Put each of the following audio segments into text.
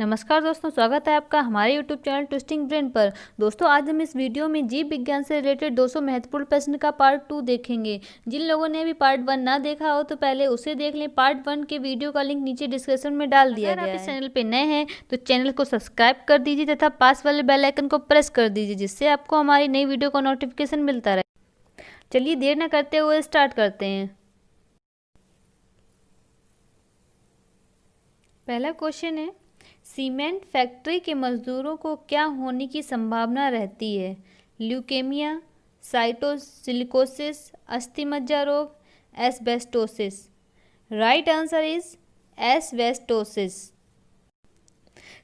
नमस्कार दोस्तों, स्वागत है आपका हमारे यूट्यूब चैनल ट्विस्टिंग ब्रेन पर। दोस्तों, आज हम इस वीडियो में जीव विज्ञान से रिलेटेड 200 महत्वपूर्ण प्रश्न का पार्ट 2 देखेंगे। जिन लोगों ने अभी पार्ट 1 ना देखा हो तो पहले उसे देख लें। पार्ट 1 के वीडियो का लिंक नीचे डिस्क्रिप्शन में डाल दिया गया है। अगर आप इस चैनल पर नए हैं तो चैनल को सब्सक्राइब कर दीजिए तथा पास वाले बेल आइकन को प्रेस कर दीजिए, जिससे आपको हमारी नई वीडियो का नोटिफिकेशन मिलता रहे। चलिए देर न करते हुए स्टार्ट करते हैं। पहला क्वेश्चन है, सीमेंट फैक्ट्री के मजदूरों को क्या होने की संभावना रहती है? ल्यूकेमिया, साइटोसिलिकोसिस, अस्थिमज्जा रोग, asbestosis. Right answer is asbestosis.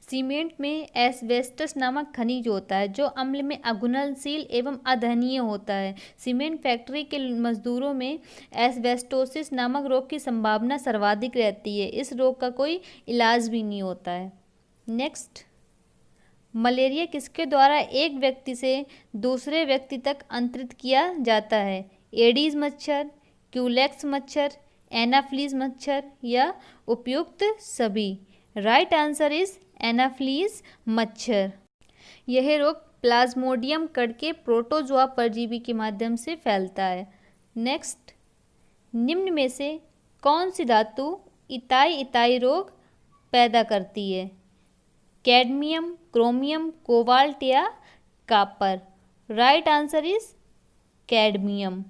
Cement में एस्बेस्टस नामक खनिज होता है जो अम्ल में अघुलनशील एवं अदहनीय होता है। सीमेंट फैक्ट्री के मजदूरों में एस्बेस्टोसिस नामक रोग की संभावना सर्वाधिक रहती है। इस रोग का कोई इलाज भी नहीं होता है। नेक्स्ट, मलेरिया किसके द्वारा एक व्यक्ति से दूसरे व्यक्ति तक अंतरित किया जाता है? एडीज मच्छर, क्यूलेक्स मच्छर, एनाफ्लीज मच्छर या उपयुक्त सभी? राइट आंसर इज एनाफ्लीज मच्छर। यह रोग प्लाज्मोडियम कण के प्रोटोजोआ परजीवी के माध्यम से फैलता है। नेक्स्ट, निम्न में से कौन सी धातु इताई इताई रोग पैदा करती है? कैडमियम, क्रोमियम, कोबाल्ट या copper? Right answer is cadmium.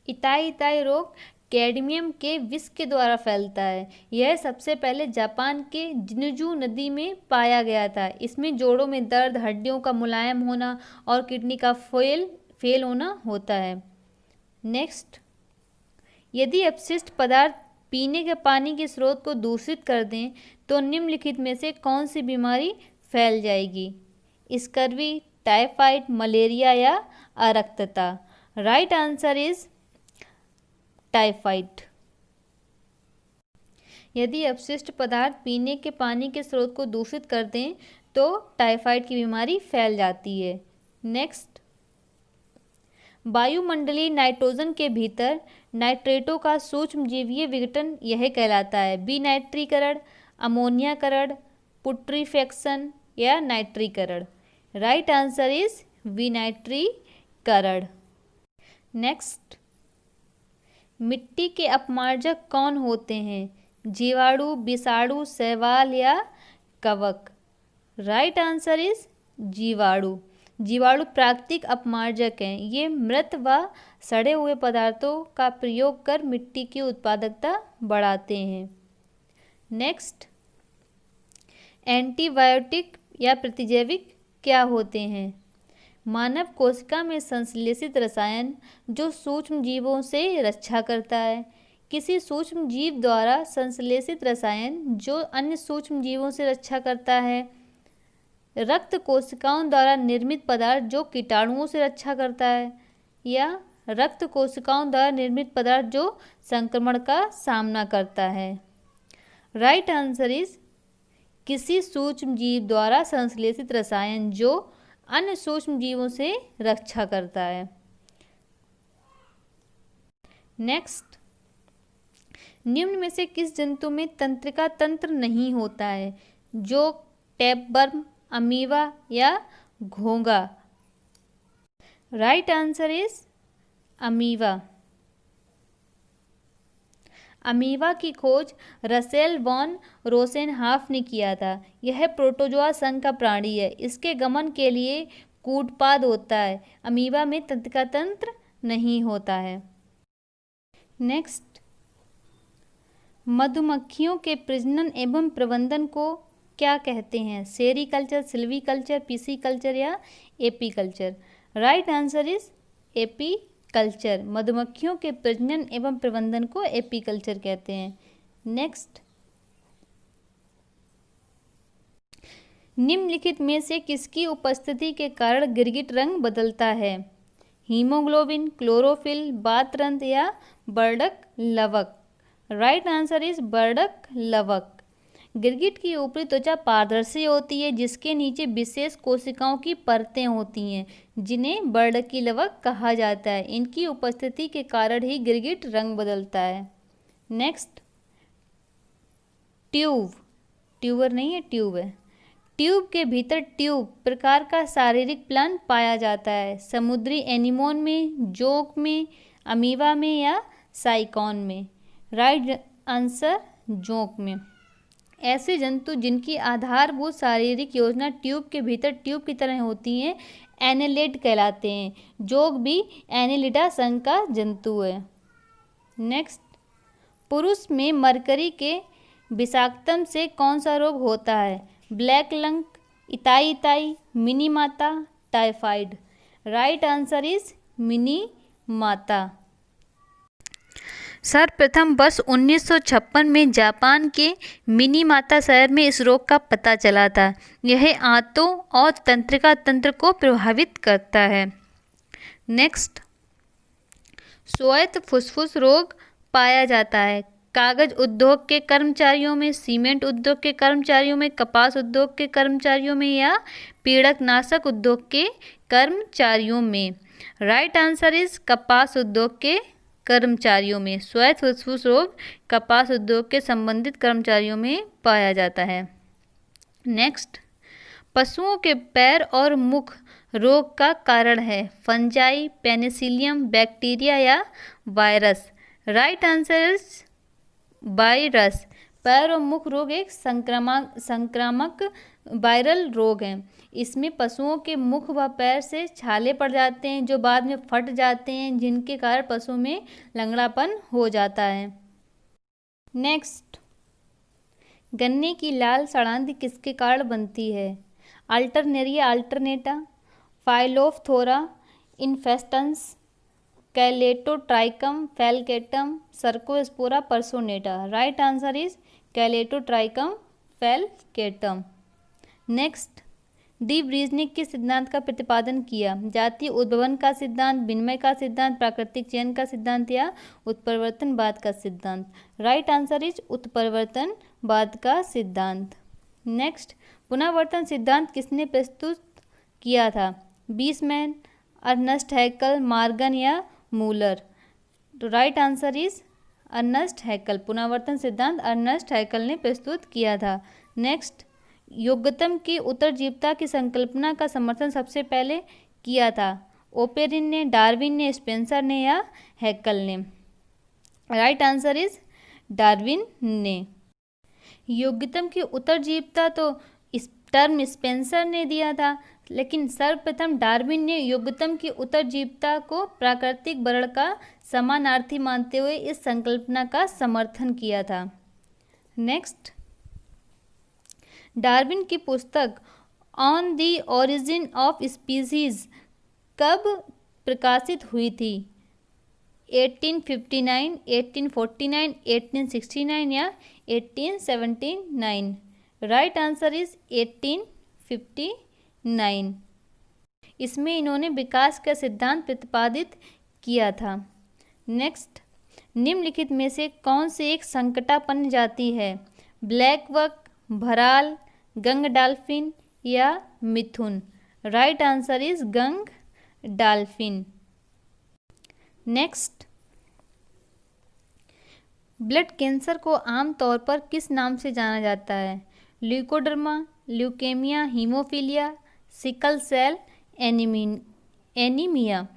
इताई इताई रोग कैडमियम के विष के द्वारा फैलता है। यह सबसे पहले जापान के जिन्जू नदी में पाया गया था। इसमें जोड़ों में दर्द, हड्डियों का मुलायम होना और किडनी का फेल होना होता है। नेक्स्ट, यदि अपशिष्ट पदार्थ पीने के पानी के स्रोत को दूषित कर दें तो निम्नलिखित में से कौन सी बीमारी फैल जाएगी? स्कर्वी, टाइफाइड, मलेरिया या अरक्तता? Right answer is typhoid. यदि अपशिष्ट पदार्थ पीने के पानी के स्रोत को दूषित कर दें तो टाइफाइड की बीमारी फैल जाती है। नेक्स्ट, वायुमंडलीय नाइट्रोजन के भीतर नाइट्रेटों का सूक्ष्मजीवीय विघटन यह कहलाता है? विनाइट्रीकरण, अमोनियाकरण, पुट्रीफेक्शन या नाइट्रीकरण? राइट आंसर इज विनाइट्रीकरण। नेक्स्ट, मिट्टी के अपमार्जक कौन होते हैं? जीवाणु, विषाणु, शैवाल या कवक? राइट आंसर इज जीवाणु। जीवाणु प्राकृतिक अपमार्जक हैं। ये मृत व सड़े हुए पदार्थों का प्रयोग कर मिट्टी की उत्पादकता बढ़ाते हैं। नेक्स्ट, एंटीबायोटिक या प्रतिजैविक क्या होते हैं? मानव कोशिका में संश्लेषित रसायन जो सूक्ष्म जीवों से रक्षा करता है। किसी सूक्ष्म जीव द्वारा संश्लेषित रसायन जो अन्य सूक्ष्म जीवों से रक्षा करता है। रक्त कोशिकाओं द्वारा निर्मित पदार्थ जो कीटाणुओं से रक्षा करता है। या रक्त कोशिकाओं द्वारा निर्मित पदार्थ जो संक्रमण का सामना करता है। राइट आंसर इज किसी सूक्ष्म जीव द्वारा संश्लेषित रसायन जो अन्य सूक्ष्म जीवों से रक्षा करता है। नेक्स्ट, निम्न में से किस जंतु में तंत्रिका तंत्र नहीं होता है? जो टैपवर्म, अमीबा या घोंघा? Right answer is amoeba. Amoeba की खोज रसेल वॉन रोसेनहाफ ने किया था। यह प्रोटोजोआ संघ का प्राणी है। इसके गमन के लिए कूटपाद होता है। अमीबा में तंत्रिका तंत्र नहीं होता है। नेक्स्ट, मधुमक्खियों के प्रजनन एवं प्रबंधन को क्या कहते हैं? सेरीकल्चर, सिल्वीकल्चर, पीसीकल्चर या apiculture? Right answer is apiculture. मधुमक्खियों के प्रजनन एवं प्रबंधन को एपीकल्चर कहते हैं। नेक्स्ट, निम्नलिखित में से किसकी उपस्थिति के कारण गिरगिट रंग बदलता है? हीमोग्लोबिन, क्लोरोफिल, बातरंध्र या बर्डक लवक? राइट आंसर इज बर्डक लवक। गिरगिट की ऊपरी त्वचा पारदर्शी होती है जिसके नीचे विशेष कोशिकाओं की परतें होती हैं जिन्हें बर्डकी लवक कहा जाता है। इनकी उपस्थिति के कारण ही गिरगिट रंग बदलता है। नेक्स्ट, ट्यूब ट्यूबर नहीं है, ट्यूब है। ट्यूब के भीतर ट्यूब प्रकार का शारीरिक प्लान पाया जाता है। समुद्री एनीमोन में, जोंक में, अमीबा में या साइकॉन में। राइट आंसर जोंक में। ऐसे जंतु जिनकी आधारभूत शारीरिक योजना ट्यूब के भीतर ट्यूब की तरह होती हैं एनेलिड कहलाते हैं। जोंक भी एनेलिडा संघ का जंतु है। नेक्स्ट, पुरुष में मरकरी के विषाक्तम से कौन सा रोग होता है? Black lung, itai itai, Minamata, typhoid. Right answer is Minamata. सर्वप्रथम वर्ष 1956 में जापान के मिनी माता शहर में इस रोग का पता चला था। यह आंतों और तंत्रिका तंत्र को प्रभावित करता है। नेक्स्ट, स्वायत्त फुसफुस रोग पाया जाता है कागज उद्योग के कर्मचारियों में, सीमेंट उद्योग के कर्मचारियों में, कपास उद्योग के कर्मचारियों में या पीड़कनाशक उद्योग के कर्मचारियों में। राइट आंसर इज कपास उद्योग के कर्मचारियों में। स्वायत्त फुसफुस रोग कपास उद्योग के संबंधित कर्मचारियों में पाया जाता है। नेक्स्ट, पशुओं के पैर और मुख रोग का कारण है फंजाई, पेनिसिलियम, बैक्टीरिया या virus. Right answer is virus. पैर और मुख रोग एक संक्रामक वायरल रोग है। इसमें पशुओं के मुख व पैर से छाले पड़ जाते हैं जो बाद में फट जाते हैं, जिनके कारण पशुओं में लंगड़ापन हो जाता है। नेक्स्ट, गन्ने की लाल सड़ांध किसके कारण बनती है? Alternaria alternata, Phytophthora infestans, Colletotrichum falcatum, Cercospora personata. Right answer is Colletotrichum falcatum. Next, de Vries ने किस सिद्धांत का प्रतिपादन किया? जातीय उद्भवन का सिद्धांत, विनिमय का सिद्धांत, प्राकृतिक चयन का सिद्धांत या उत्परिवर्तनवाद का सिद्धांत। राइट आंसर इज उत्परिवर्तनवाद का सिद्धांत। नेक्स्ट, पुनरावर्तन सिद्धांत किसने प्रस्तुत किया था? बीसमैन, अर्नस्ट हैकल, मार्गन या मूलर। तो राइट आंसर इज अर्नस्ट हैकल। पुनरावर्तन सिद्धांत अर्नस्ट हैकल ने प्रस्तुत किया था। नेक्स्ट, योग्यतम की उत्तरजीविता की संकल्पना का समर्थन सबसे पहले किया था? ओपेरिन ने, डार्विन ने, स्पेंसर ने या हैकल ने। राइट आंसर इज डार्विन ने। योग्यतम की उत्तरजीविता तो इस टर्म स्पेंसर ने दिया था, लेकिन सर्वप्रथम डार्विन ने योग्यतम की उत्तरजीविता को प्राकृतिक वर्ण का समानार्थी मानते हुए इस संकल्पना का समर्थन किया था। नेक्स्ट, डार्विन की पुस्तक on the origin of species कब प्रकाशित हुई थी? 1859, 1849, 1869 या 1879। Right answer is 1859। इसमें इन्होंने विकास का सिद्धांत प्रतिपादित किया था। नेक्स्ट, निम्नलिखित में से कौन सी एक संकटापन्न जाति है? ब्लैक बक, भराल, गंग डाल्फिन या मिथुन। राइट आंसर इज गंग डाल्फिन। नेक्स्ट, ब्लड कैंसर को आमतौर पर किस नाम से जाना जाता है? Leucoderma, leukaemia, haemophilia, sickle cell anaemia.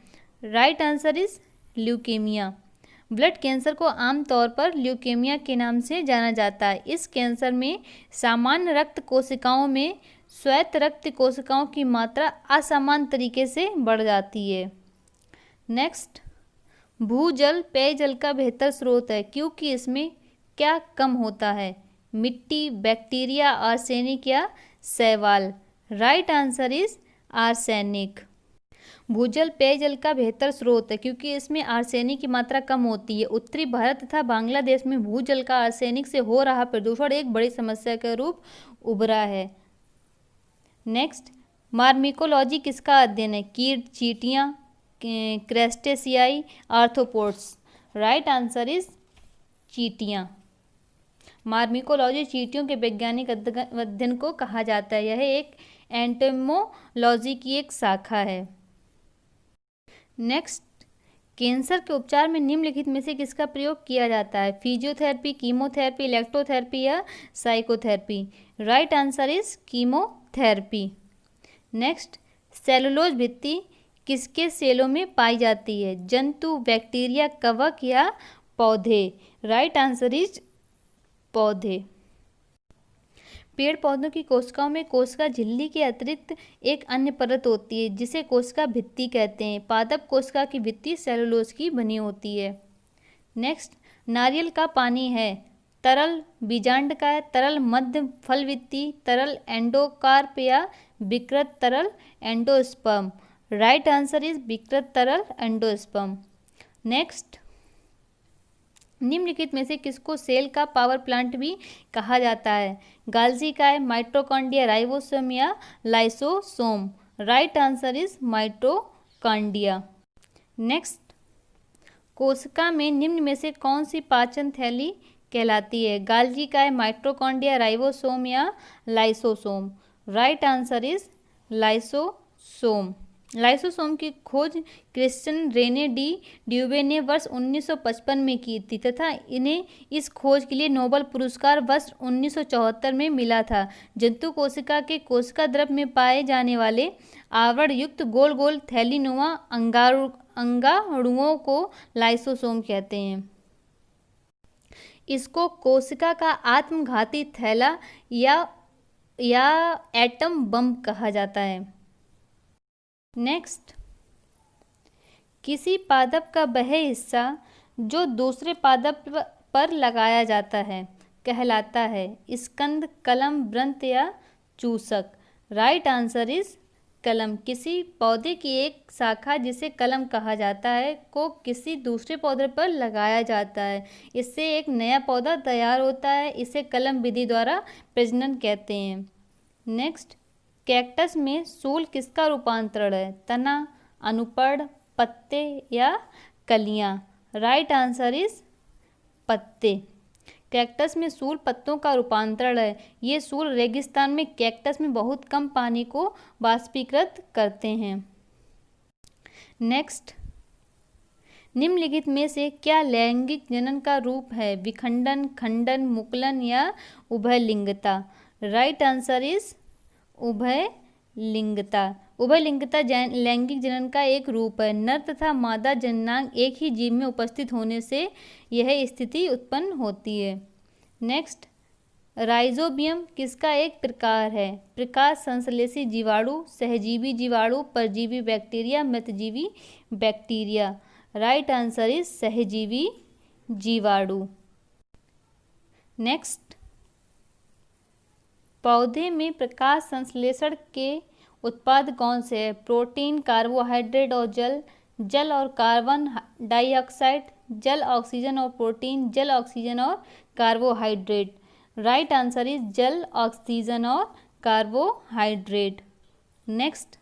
Right answer is leukaemia. Blood cancer को आमतौर पर ल्यूकेमिया के नाम से जाना जाता है। इस कैंसर में सामान्य रक्त कोशिकाओं में श्वेत रक्त कोशिकाओं की मात्रा असमान तरीके से बढ़ जाती है। नेक्स्ट, भूजल पेयजल का बेहतर स्रोत है क्योंकि इसमें क्या कम होता है? मिट्टी, बैक्टीरिया, आर्सेनिक या शैवाल। Right answer is arsenic. भूजल पेयजल का बेहतर स्रोत है क्योंकि इसमें आर्सेनिक की मात्रा कम होती है। उत्तरी भारत तथा बांग्लादेश में भूजल का आर्सेनिक से हो रहा प्रदूषण एक बड़ी समस्या के रूप उभरा है। नेक्स्ट, मार्मिकोलॉजी किसका अध्ययन है? कीट, चींटियाँ, क्रस्टेशियाई, आर्थ्रोपोड्स। राइट आंसर इज चींटियाँ। मार्मिकोलॉजी चींटियों के वैज्ञानिक अध्ययन को कहा जाता है। यह एक एंटोमोलॉजी की एक शाखा है। नेक्स्ट, कैंसर के उपचार में निम्नलिखित में से किसका प्रयोग किया जाता है? फिजियोथेरेपी, कीमोथेरेपी, इलेक्ट्रोथेरेपी या psychotherapy? Right answer is chemotherapy. Next, cellulose भित्ति किसके सेलों में पाई जाती है? जंतु, बैक्टीरिया, कवक या पौधे? राइट आंसर इज पौधे। पेड़ पौधों की कोशिकाओं में कोशिका झिल्ली के अतिरिक्त एक अन्य परत होती है जिसे कोशिका भित्ति कहते हैं। पादप कोशिका की भित्ति सेलुलोज की बनी होती है। नेक्स्ट, नारियल का पानी है तरल बीजांडकाय, तरल मध्य फल भित्ति, तरल एंडोकार्प या विकृत तरल एंडोस्पर्म? राइट आंसर इज विकृत तरल एंडोस्पर्म। नेक्स्ट, निम्नलिखित में से किसको सेल का पावर प्लांट भी कहा जाता है? गाल्जी काय, माइटोकॉन्ड्रिया, राइबोसोम या lysosome? Right answer is mitochondria. Next, कोशिका में निम्न में से कौन सी पाचन थैली कहलाती है? गाल्जी काय, माइटोकॉन्ड्रिया, राइबोसोम या lysosome? Right answer is lysosome. Lysosome की खोज क्रिश्चियन रेने डी ड्यूबे ने वर्ष 1955 में की थी तथा इन्हें इस खोज के लिए नोबेल पुरस्कार वर्ष 1974 में मिला था। जंतु कोशिका के कोशिका द्रव में पाए जाने वाले आवरण युक्त गोल गोल थैलीनुमा अंगाणुओं को लाइसोसोम कहते हैं। इसको कोशिका का आत्मघाती थैला या एटम बम कहा जाता है। नेक्स्ट, किसी पादप का वह हिस्सा जो दूसरे पादप पर लगाया जाता है कहलाता है स्कंद, कलम, वृंत या चूसक? राइट आंसर इज कलम। किसी पौधे की एक शाखा जिसे कलम कहा जाता है को किसी दूसरे पौधे पर लगाया जाता है, इससे एक नया पौधा तैयार होता है। इसे कलम विधि द्वारा प्रजनन कहते हैं। नेक्स्ट, कैक्टस में सूल किसका रूपांतरण है? तना, अनुपर्ण, पत्ते या कलियां? राइट आंसर इज पत्ते। कैक्टस में सूल पत्तों का रूपांतरण है। ये सूल रेगिस्तान में कैक्टस में बहुत कम पानी को वाष्पीकृत करते हैं। नेक्स्ट, निम्नलिखित में से क्या लैंगिक जनन का रूप है? विखंडन, खंडन, मुकुलन या उभयलिंगता? राइट आंसर इज उभयलिंगता। उभयलिंगता लैंगिक जनन का एक रूप है। नर तथा मादा जननांग एक ही जीव में उपस्थित होने से यह स्थिति उत्पन्न होती है। नेक्स्ट, राइजोबियम किसका एक प्रकार है? प्रकाश संश्लेषी जीवाणु, सहजीवी जीवाणु, परजीवी बैक्टीरिया, मृतजीवी बैक्टीरिया? राइट आंसर इज सहजीवी जीवाणु। नेक्स्ट, पौधे में प्रकाश संश्लेषण के उत्पाद कौन से हैं? प्रोटीन, कार्बोहाइड्रेट और जल, जल और कार्बन डाइऑक्साइड, जल, ऑक्सीजन और प्रोटीन, जल, ऑक्सीजन और कार्बोहाइड्रेट? राइट आंसर इज जल, ऑक्सीजन और कार्बोहाइड्रेट। नेक्स्ट,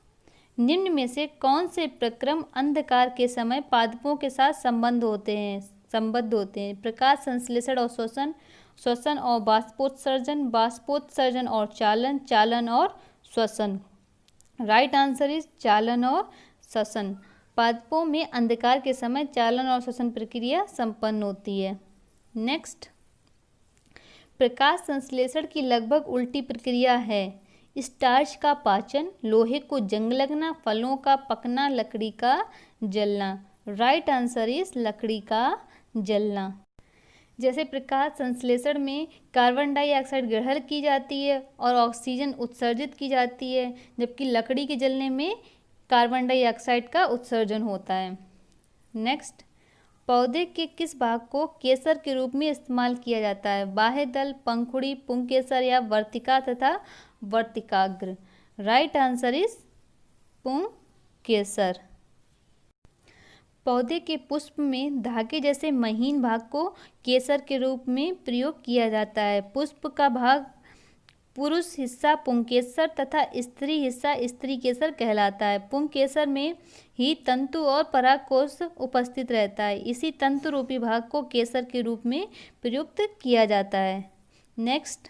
निम्न में से कौन से प्रक्रम अंधकार के समय पादपों के साथ संबद्ध होते हैं? प्रकाश संश्लेषण और श्वसन, श्वसन और बाष्पोत्सर्जन, बाष्पोत्सर्जन और चालन, चालन और श्वसन? राइट आंसर इज चालन और श्वसन। पादपों में अंधकार के समय चालन और श्वसन प्रक्रिया संपन्न होती है। नेक्स्ट, प्रकाश संश्लेषण की लगभग उल्टी प्रक्रिया है। स्टार्च का पाचन, लोहे को जंग लगना, फलों का पकना, लकड़ी का जलना? राइट आंसर इज लकड़ी का जलना। जैसे प्रकाश संश्लेषण में कार्बन डाइऑक्साइड ग्रहण की जाती है और ऑक्सीजन उत्सर्जित की जाती है, जबकि लकड़ी के जलने में कार्बन डाइऑक्साइड का उत्सर्जन होता है। नेक्स्ट, पौधे के किस भाग को केसर के रूप में इस्तेमाल किया जाता है? बाह्य दल, पंखुड़ी, पुंकेसर या वर्तिका तथा वर्तिकाग्र? राइट आंसर इज पुंकेसर। पौधे के पुष्प में धागे जैसे महीन भाग को केसर के रूप में प्रयोग किया जाता है। पुष्प का भाग पुरुष हिस्सा पुंकेसर तथा स्त्री हिस्सा स्त्री केसर कहलाता है। पुंकेसर में ही तंतु और परागकोश उपस्थित रहता है। इसी तंतु रूपी भाग को केसर के रूप में प्रयुक्त किया जाता है। नेक्स्ट,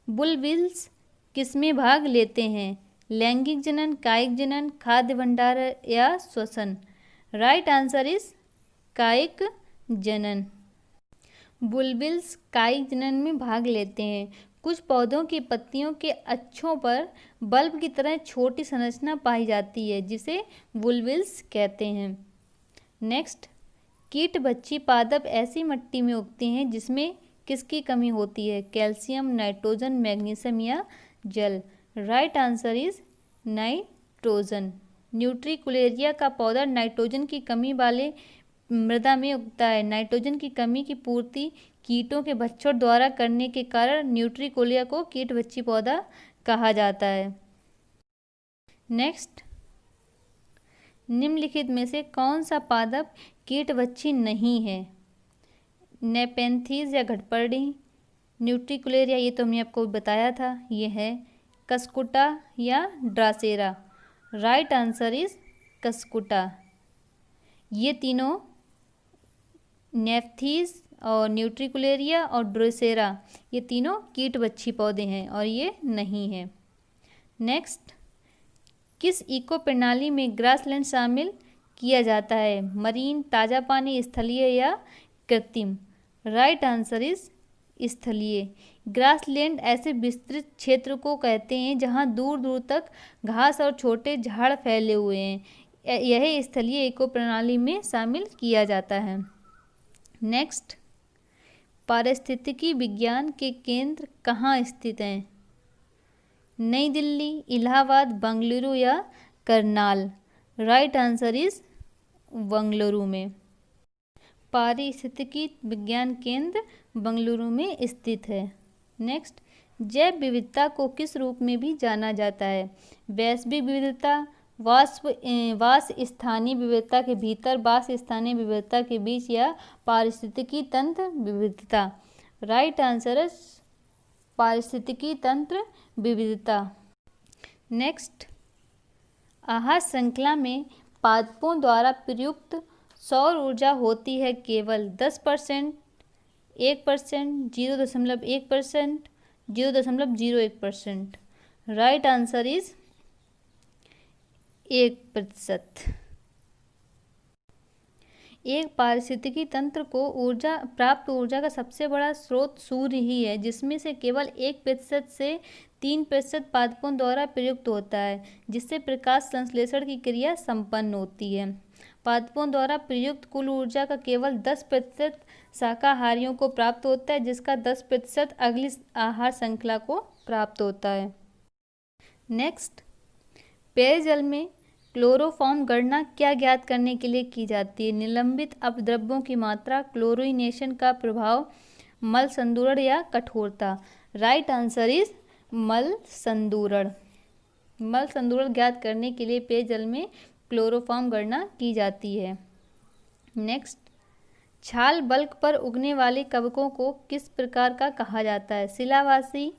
बुलबिल्स किसमें भाग लेते हैं? लैंगिक जनन, कायिक जनन, खाद्य भंडार या श्वसन? राइट आंसर इज कायिक जनन। बुलबिल्स कायिक जनन में भाग लेते हैं। कुछ पौधों की पत्तियों के अक्षों पर बल्ब की तरह छोटी संरचना पाई जाती है जिसे बुलबिल्स कहते हैं। नेक्स्ट, कीट बच्ची पादप ऐसी मिट्टी में उगते हैं जिसमें किसकी कमी होती है? कैल्शियम, नाइट्रोजन, मैग्नीशियम या जल। Right answer is nitrogen. Utricularia का पौधा नाइट्रोजन की कमी वाले मृदा में उगता है। नाइट्रोजन की कमी की पूर्ति कीटों के बच्चों द्वारा करने के कारण न्यूट्रिकुलेरिया को कीट बच्ची पौधा कहा जाता है। नेक्स्ट, निम्नलिखित में से कौन सा पादप कीट बच्ची नहीं है? नेपेंथीज या घटपर्णी, न्यूट्रिकुलेरिया ये तो हमने आपको बताया था, ये है कस्कुटा या Drosera. Right answer is Cuscuta. ये तीनों नेप्थीज और न्यूट्रिकुलेरिया और ड्रासेरा ये तीनों कीट बच्ची पौधे हैं और ये नहीं है। नेक्स्ट, किस इको प्रणाली में ग्रासलैंड शामिल किया जाता है? मरीन, ताज़ा पानी, स्थलीय या कृत्रिम। राइट आंसर इज स्थलीय। ग्रासलैंड ऐसे विस्तृत क्षेत्र को कहते हैं जहां दूर दूर तक घास और छोटे झाड़ फैले हुए हैं। यह स्थलीय इको प्रणाली में शामिल किया जाता है। नेक्स्ट, पारिस्थितिकी विज्ञान के केंद्र कहाँ स्थित हैं? नई दिल्ली, इलाहाबाद, बेंगलुरु या Karnal. Right answer is Bengaluru में। पारिस्थितिकी विज्ञान केंद्र बेंगलुरु में स्थित है। नेक्स्ट, जैव विविधता को किस रूप में भी जाना जाता है? वैश्विक विविधता, वास स्थानीय विविधता के भीतर, वास स्थानीय विविधता के बीच या पारिस्थितिकी तंत्र विविधता। राइट आंसर है पारिस्थितिकी तंत्र विविधता। नेक्स्ट, आहार श्रृंखला में पादपों द्वारा प्रयुक्त सौर ऊर्जा होती है केवल 10%, 1%, 0.1%, 0.01%। Right answer is 1%। एक पारिस्थितिकी तंत्र को प्राप्त ऊर्जा का सबसे बड़ा स्रोत सूर्य ही है, जिसमें से केवल 1% से 3% पादपों द्वारा प्रयुक्त होता है, जिससे प्रकाश संश्लेषण की क्रिया संपन्न होती है। पादपों द्वारा प्रयुक्त कुल ऊर्जा का केवल 10% शाकाहारियों को प्राप्त होता है, जिसका 10% अगली आहार श्रृंखला को प्राप्त होता है। नेक्स्ट, पेयजल में क्लोरोफॉर्म गणना क्या ज्ञात करने के लिए की जाती है? निलंबित अपद्रव्यों की मात्रा, क्लोरीनेशन का प्रभाव, मल संदूरण या कठोरता। राइट आंसर इज मल संदूरण। मल संदूरण ज्ञात करने के लिए पेयजल में क्लोरोफॉर्म गणना की जाती है। नेक्स्ट, छाल बल्क पर उगने वाले कवकों को किस प्रकार का कहा जाता है? शिलावासी,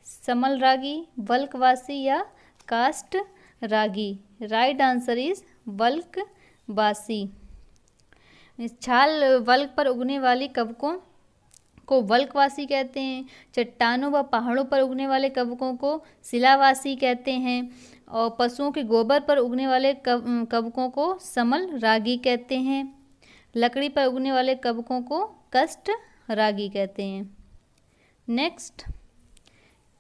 समलरागी, वल्कवासी या काष्ठ रागी। राइट आंसर इज वल्कवासी। छाल वल्क पर उगने वाले कवकों को वल्कवासी कहते हैं। चट्टानों व पहाड़ों पर उगने वाले कवकों को शिलावासी कहते हैं और पशुओं के गोबर पर उगने वाले कवकों को समल रागी कहते हैं। लकड़ी पर उगने वाले कवकों को काष्ठ रागी कहते हैं। नेक्स्ट,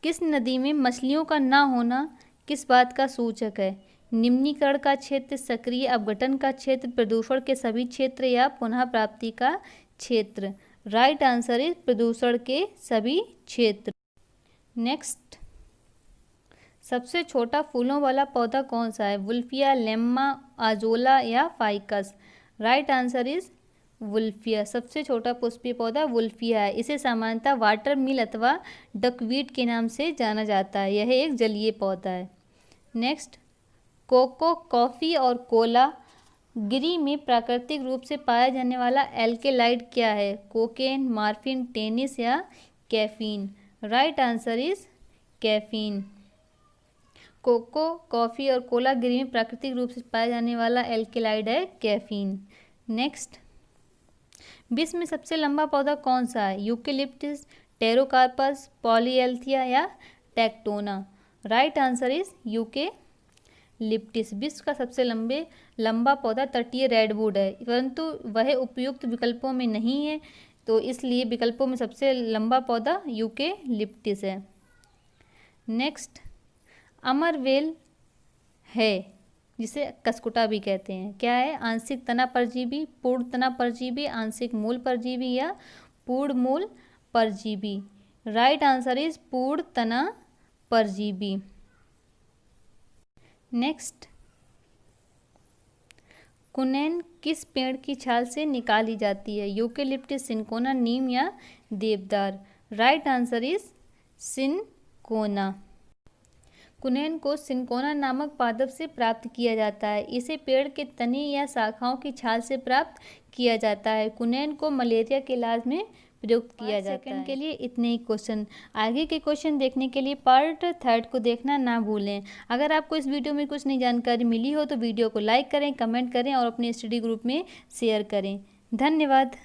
किस नदी में मछलियों का ना होना किस बात का सूचक है? निम्नीकरण का क्षेत्र, सक्रिय अपघटन का क्षेत्र, प्रदूषण के सभी क्षेत्र या पुनः प्राप्ति का क्षेत्र। राइट आंसर इज प्रदूषण के सभी क्षेत्र। नेक्स्ट, सबसे छोटा फूलों वाला पौधा कौन सा है? वुल्फिया, लेम्मा, आजोला या ficus. Right answer is Wolffia. सबसे छोटा पुष्पीय पौधा वुल्फिया है। इसे सामान्यतः वाटर मिल अथवा डकवीट के नाम से जाना जाता है। यह एक जलीय पौधा है। नेक्स्ट, कोको, कॉफ़ी और कोला गिरी में प्राकृतिक रूप से पाया जाने वाला एल्केलाइड क्या है? कोकेन, मार्फिन, टेनिस या caffeine. Right answer is caffeine. Cocoa, coffee और कोला गिरी में प्राकृतिक रूप से पाया जाने वाला एल्केलाइड है कैफीन। नेक्स्ट, विश्व में सबसे लंबा पौधा कौन सा है? यूकेलिप्टस, टेरोकार्पस, पॉलीएल्थिया या Tectona. Right answer is Eucalyptus. लिप्टिस। विश्व का सबसे लंबा पौधा तटीय रेडवुड है, परंतु वह उपयुक्त विकल्पों में नहीं है, तो इसलिए विकल्पों में सबसे लंबा पौधा यूकेलिप्टिस है। नेक्स्ट, अमरवेल है जिसे कसकुटा भी कहते हैं, क्या है? आंशिक तना परजीवी, पूर्ण तना परजीवी, आंशिक मूल परजीवी या पूर्ण मूल परजीवी। राइट आंसर इज पूर्ण तना परजीवी। नेक्स्ट, कुनैन किस पेड़ की छाल से निकाली जाती है? यूकेलिप्टिस, सिनकोना, नीम या देवदार। Right answer is cinchona. कुनैन को सिनकोना नामक पादप से प्राप्त किया जाता है। इसे पेड़ के तने या शाखाओं की छाल से प्राप्त किया जाता है। कुनैन को मलेरिया के इलाज में प्रयुक्त किया जाता है। सेकंड के लिए इतने ही क्वेश्चन। आगे के क्वेश्चन देखने के लिए पार्ट 3 को देखना ना भूलें। अगर आपको इस वीडियो में कुछ नई जानकारी मिली हो तो वीडियो को लाइक करें, कमेंट करें और अपने स्टडी ग्रुप में शेयर करें। धन्यवाद।